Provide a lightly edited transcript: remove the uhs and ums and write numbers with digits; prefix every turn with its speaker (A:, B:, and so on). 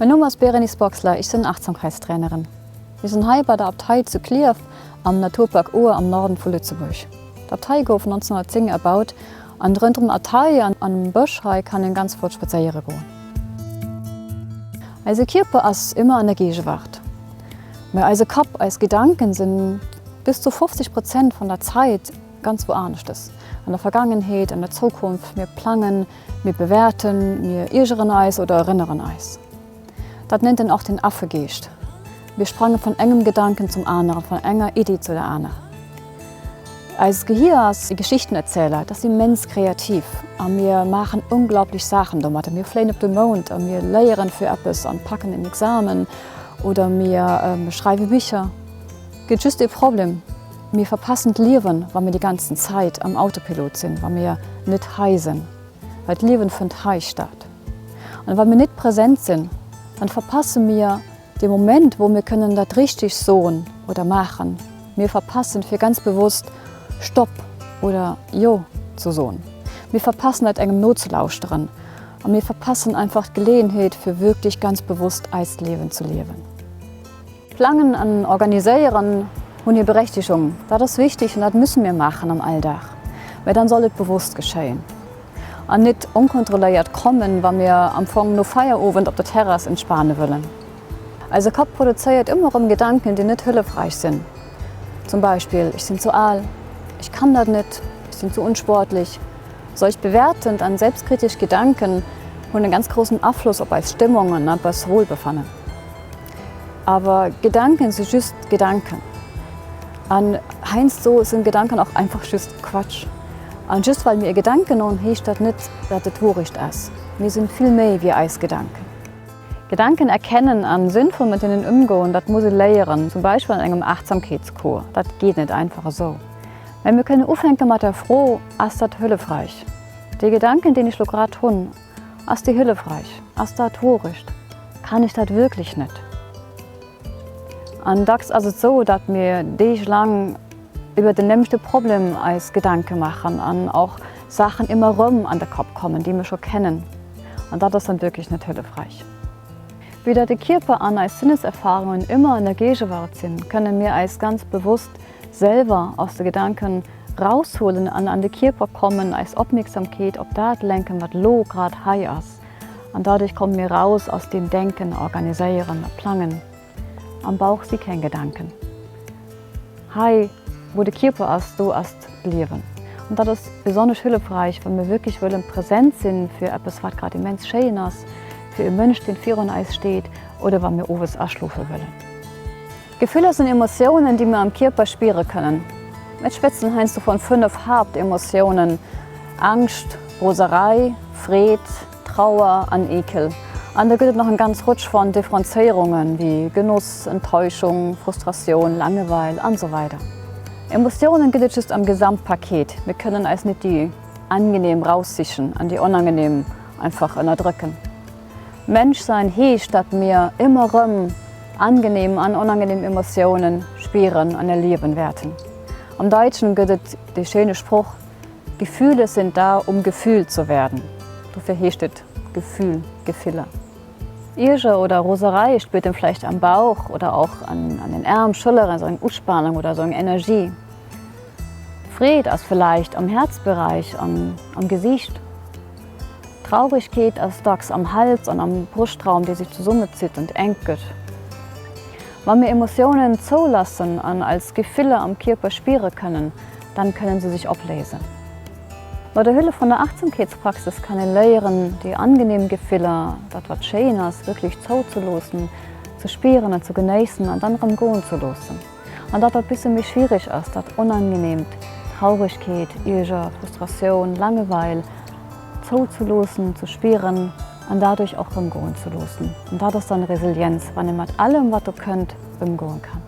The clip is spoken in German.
A: Mein Name ist Berenice Boxler, ich bin Achtsamkeitstrainerin. Wir sind hier bei der Abtei zu Kliew am Naturpark Uhr am Norden von Lützeburg. Die Abtei wurde 1910 erbaut und rund um die Abtei an einem Busch kann man ganz fort spazieren gehen. Unser Körper ist immer an der Gegenwart. Unser Kopf, als Gedanken sind bis zu 50% von der Zeit ganz woanders. An der Vergangenheit, an der Zukunft, wir planen, wir bewerten, wir irren uns oder erinnern uns. Das nennt dann auch den Affengeist. Wir sprangen von engem Gedanken zum anderen, von enger Idee zu der anderen. Als Gehirn ist Geschichtenerzähler, das ist immens kreativ. Und wir machen unglaublich Sachen damit. Wir fliegen auf den Mond, und wir lernen für etwas und packen ein Examen oder wir schreiben Bücher. Es gibt just ein Problem. Wir verpassen das Leben, weil wir die ganze Zeit am Autopilot sind, weil wir nicht high sind. Weil das Leben findet high statt. Und weil wir nicht präsent sind, dann verpassen wir den Moment, wo wir können das richtig sagen oder machen. Wir verpassen für ganz bewusst Stopp oder Jo zu sagen. Wir verpassen das engem Not zu lauschen. Und wir verpassen einfach die Gelegenheit, für wirklich ganz bewusst das Leben zu leben. Planen und organisieren und die Berechtigung, das ist wichtig und das müssen wir machen am Alltag. Weil dann soll es bewusst geschehen. Und nicht unkontrolliert kommen, wenn wir am Anfang nur Feierabend auf der Terrasse entspannen wollen. Also Kopf produziert immer Gedanken, die nicht hilfreich sind. Zum Beispiel, ich bin zu alt, ich kann das nicht, ich bin zu unsportlich. Solch bewertend und selbstkritisch Gedanken haben einen ganz großen Einfluss auf als Stimmungen, auf das Wohlbefinden. Aber Gedanken sind just Gedanken. Und heinz so sind Gedanken auch einfach just Quatsch. Und just weil wir Gedanken haben, heißt das nicht, dass das wurscht ist. Wir sind viel mehr wie als Gedanken. Gedanken erkennen und sinnvoll mit ihnen umgehen, das muss ich lernen, zum Beispiel in einem Achtsamkeitskurs. Das geht nicht einfach so. Wenn wir können aufhängen mit der Frage, ist das hilfreich? Die Gedanken, die ich gerade habe, ist die hilfreich? Ist das wurscht? Kann ich das wirklich nicht? Und das ist also so, dass wir dich lang über das nächste Problem als Gedanke machen und auch Sachen immer rum an den Kopf kommen, die wir schon kennen. Und das ist dann wirklich nicht hilfreich. Wie der Körper an als Sinneserfahrungen immer in der Gegenwart sind, können wir als ganz bewusst selber aus den Gedanken rausholen und an den Körper kommen als Aufmerksamkeit auf das lenken, was lo gerade high ist. Und dadurch kommen wir raus aus dem Denken, Organisieren, Planen. Am Bauch sind keine Gedanken. High, wo der Körper ist, so ist Leben. Und das ist besonders hilfreich, wenn wir wirklich wollen, präsent sind für etwas, was gerade immens schön ist, für einen Mensch, der vor uns steht, oder wenn wir etwas anschlafen wollen. Gefühle sind Emotionen, die wir am Körper spüren können. Mit Spitzen heißt du von 5 Hauptemotionen: Angst, Roserei, Freude, Trauer und Ekel. Und da gibt es noch einen ganz Rutsch von Differenzierungen wie Genuss, Enttäuschung, Frustration, Langeweile und so weiter. Emotionen gibt es am Gesamtpaket. Wir können als nicht die angenehm raussichern und die unangenehm einfach unterdrücken. Menschsein heißt, dass wir immer angenehm und unangenehme Emotionen spüren und erleben werden. Im Deutschen gibt es den schönen Spruch: Gefühle sind da, um gefühlt zu werden. Dafür heißt es Gefühl, Gefühle. Irre oder Roserei spürt man vielleicht am Bauch oder auch an den Armen, Schultern, so eine Ausspannung oder so eine Energie. Freude ist vielleicht am Herzbereich, am Gesicht. Traurigkeit ist dachs am Hals und am Brustraum, die sich zusammenzieht und engt. Wenn wir Emotionen zulassen und als Gefühle am Körper spüren können, dann können sie sich ablesen. Mit der Hilfe von der Achtsamkeitspraxis kann ich lernen, die angenehmen Gefühle, das was schön ist, wirklich zuzulassen, zu spüren und zu genießen und dann gehen zu lassen. Und das, was ein bisschen schwierig ist, das unangenehm, Traurigkeit, Ärger, Frustration, Langeweile, zuzulassen, zu spüren und dadurch auch umgehen zu lassen. Und das ist dann Resilienz, wenn man mit allem, was du könnt, umgehen kann.